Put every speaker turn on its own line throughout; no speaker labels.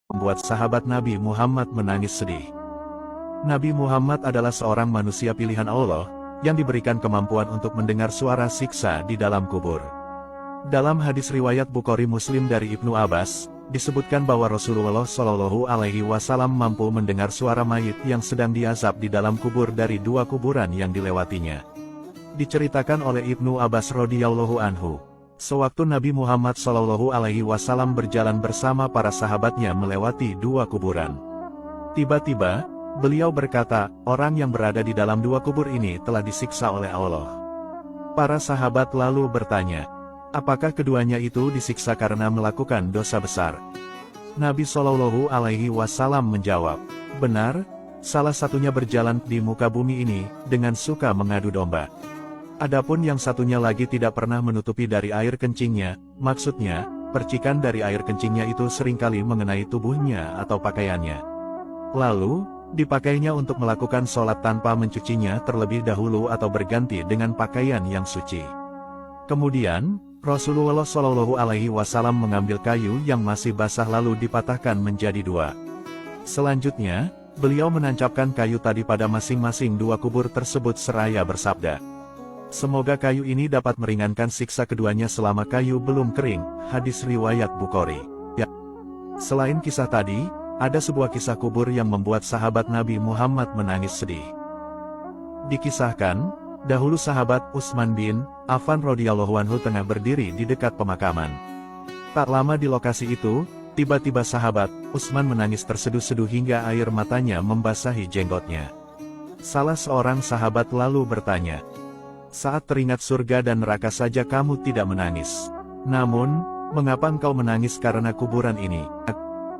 membuat sahabat Nabi Muhammad menangis sedih. Nabi Muhammad adalah seorang manusia pilihan Allah, yang diberikan kemampuan untuk mendengar suara siksa di dalam kubur. Dalam hadis riwayat Bukhari Muslim dari Ibnu Abbas, disebutkan bahwa Rasulullah Shallallahu Alaihi Wasallam mampu mendengar suara mayit yang sedang diazab di dalam kubur dari dua kuburan yang dilewatinya. Diceritakan oleh Ibnu Abbas radhiyallahu anhu, sewaktu Nabi Muhammad Shallallahu Alaihi Wasallam berjalan bersama para sahabatnya melewati dua kuburan. Tiba-tiba, beliau berkata, orang yang berada di dalam dua kubur ini telah disiksa oleh Allah. Para sahabat lalu bertanya, apakah keduanya itu disiksa karena melakukan dosa besar? Nabi Shallallahu Alaihi Wasallam menjawab, benar, salah satunya berjalan di muka bumi ini, dengan suka mengadu domba. Adapun yang satunya lagi tidak pernah menutupi dari air kencingnya, maksudnya, percikan dari air kencingnya itu seringkali mengenai tubuhnya atau pakaiannya. Lalu, dipakainya untuk melakukan sholat tanpa mencucinya terlebih dahulu atau berganti dengan pakaian yang suci. Kemudian, Rasulullah Shallallahu Alaihi Wasallam mengambil kayu yang masih basah lalu dipatahkan menjadi dua. Selanjutnya, beliau menancapkan kayu tadi pada masing-masing dua kubur tersebut seraya bersabda, semoga kayu ini dapat meringankan siksa keduanya selama kayu belum kering. Hadis riwayat Bukhari. Ya. Selain kisah tadi, ada sebuah kisah kubur yang membuat sahabat Nabi Muhammad menangis sedih. Dikisahkan, dahulu sahabat Utsman bin Affan radhiyallahu anhu tengah berdiri di dekat pemakaman. Tak lama di lokasi itu, tiba-tiba sahabat Utsman menangis terseduh-seduh hingga air matanya membasahi jenggotnya. Salah seorang sahabat lalu bertanya, saat teringat surga dan neraka saja kamu tidak menangis. Namun, mengapa engkau menangis karena kuburan ini?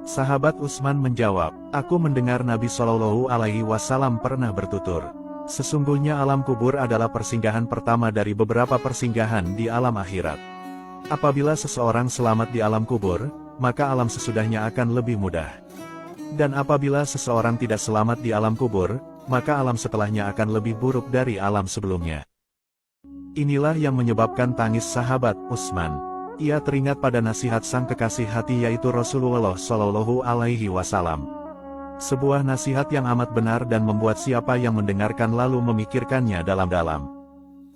Sahabat Utsman menjawab, aku mendengar Nabi Shallallahu Alaihi Wasallam pernah bertutur, sesungguhnya alam kubur adalah persinggahan pertama dari beberapa persinggahan di alam akhirat. Apabila seseorang selamat di alam kubur, maka alam sesudahnya akan lebih mudah. Dan apabila seseorang tidak selamat di alam kubur, maka alam setelahnya akan lebih buruk dari alam sebelumnya. Inilah yang menyebabkan tangis sahabat Utsman. Ia teringat pada nasihat sang kekasih hati yaitu Rasulullah Shallallahu Alaihi Wasallam. Sebuah nasihat yang amat benar dan membuat siapa yang mendengarkan lalu memikirkannya dalam-dalam.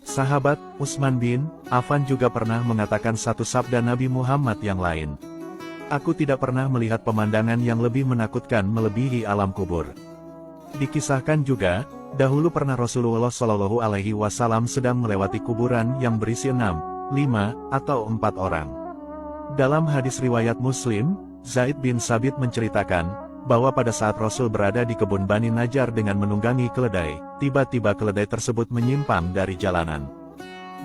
Sahabat Utsman bin Affan juga pernah mengatakan satu sabda Nabi Muhammad yang lain. Aku tidak pernah melihat pemandangan yang lebih menakutkan melebihi alam kubur. Dikisahkan juga, dahulu pernah Rasulullah Shallallahu Alaihi Wasallam sedang melewati kuburan yang berisi 6, 5, atau 4 orang. Dalam hadis riwayat Muslim, Zaid bin Sabit menceritakan, bahwa pada saat Rasul berada di kebun Bani Najjar dengan menunggangi keledai, tiba-tiba keledai tersebut menyimpang dari jalanan.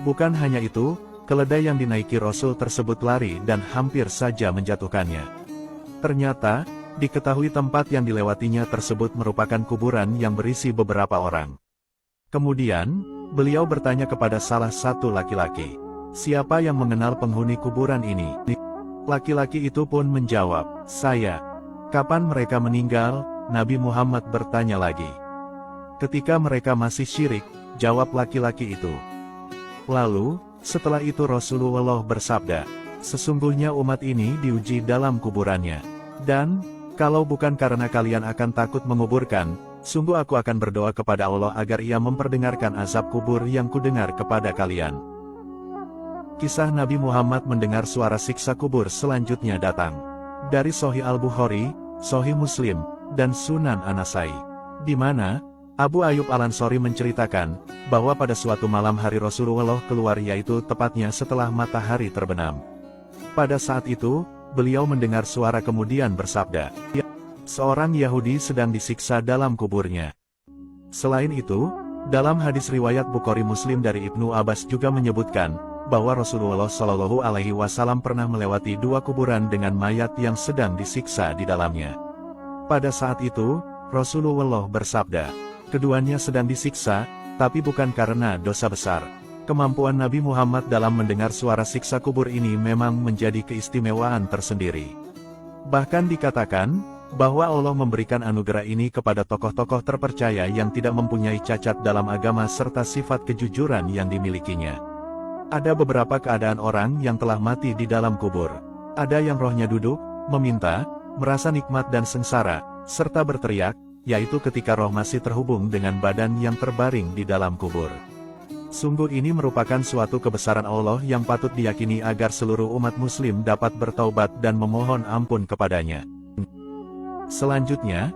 Bukan hanya itu, keledai yang dinaiki Rasul tersebut lari dan hampir saja menjatuhkannya. Ternyata, diketahui tempat yang dilewatinya tersebut merupakan kuburan yang berisi beberapa orang. Kemudian, beliau bertanya kepada salah satu laki-laki, siapa yang mengenal penghuni kuburan ini? Laki-laki itu pun menjawab, saya. Kapan mereka meninggal? Nabi Muhammad bertanya lagi. Ketika mereka masih syirik, jawab laki-laki itu. Lalu, setelah itu Rasulullah bersabda, sesungguhnya umat ini diuji dalam kuburannya. Dan, kalau bukan karena kalian akan takut menguburkan, sungguh aku akan berdoa kepada Allah agar Ia memperdengarkan azab kubur yang kudengar kepada kalian. Kisah Nabi Muhammad mendengar suara siksa kubur selanjutnya datang dari Sahih Al-Bukhari, Sahih Muslim, dan Sunan An-Nasai, di mana Abu Ayyub Al-Ansari menceritakan bahwa pada suatu malam hari Rasulullah keluar yaitu tepatnya setelah matahari terbenam. Pada saat itu, beliau mendengar suara kemudian bersabda, seorang Yahudi sedang disiksa dalam kuburnya. Selain itu, dalam hadis riwayat Bukhari Muslim dari Ibnu Abbas juga menyebutkan bahwa Rasulullah Shallallahu Alaihi Wasallam pernah melewati dua kuburan dengan mayat yang sedang disiksa di dalamnya. Pada saat itu, Rasulullah bersabda, keduanya sedang disiksa, tapi bukan karena dosa besar. Kemampuan Nabi Muhammad dalam mendengar suara siksa kubur ini memang menjadi keistimewaan tersendiri. Bahkan dikatakan, bahwa Allah memberikan anugerah ini kepada tokoh-tokoh terpercaya yang tidak mempunyai cacat dalam agama serta sifat kejujuran yang dimilikinya. Ada beberapa keadaan orang yang telah mati di dalam kubur. Ada yang rohnya duduk, meminta, merasa nikmat dan sengsara, serta berteriak, yaitu ketika roh masih terhubung dengan badan yang terbaring di dalam kubur. Sungguh ini merupakan suatu kebesaran Allah yang patut diyakini agar seluruh umat muslim dapat bertaubat dan memohon ampun kepadanya. Selanjutnya,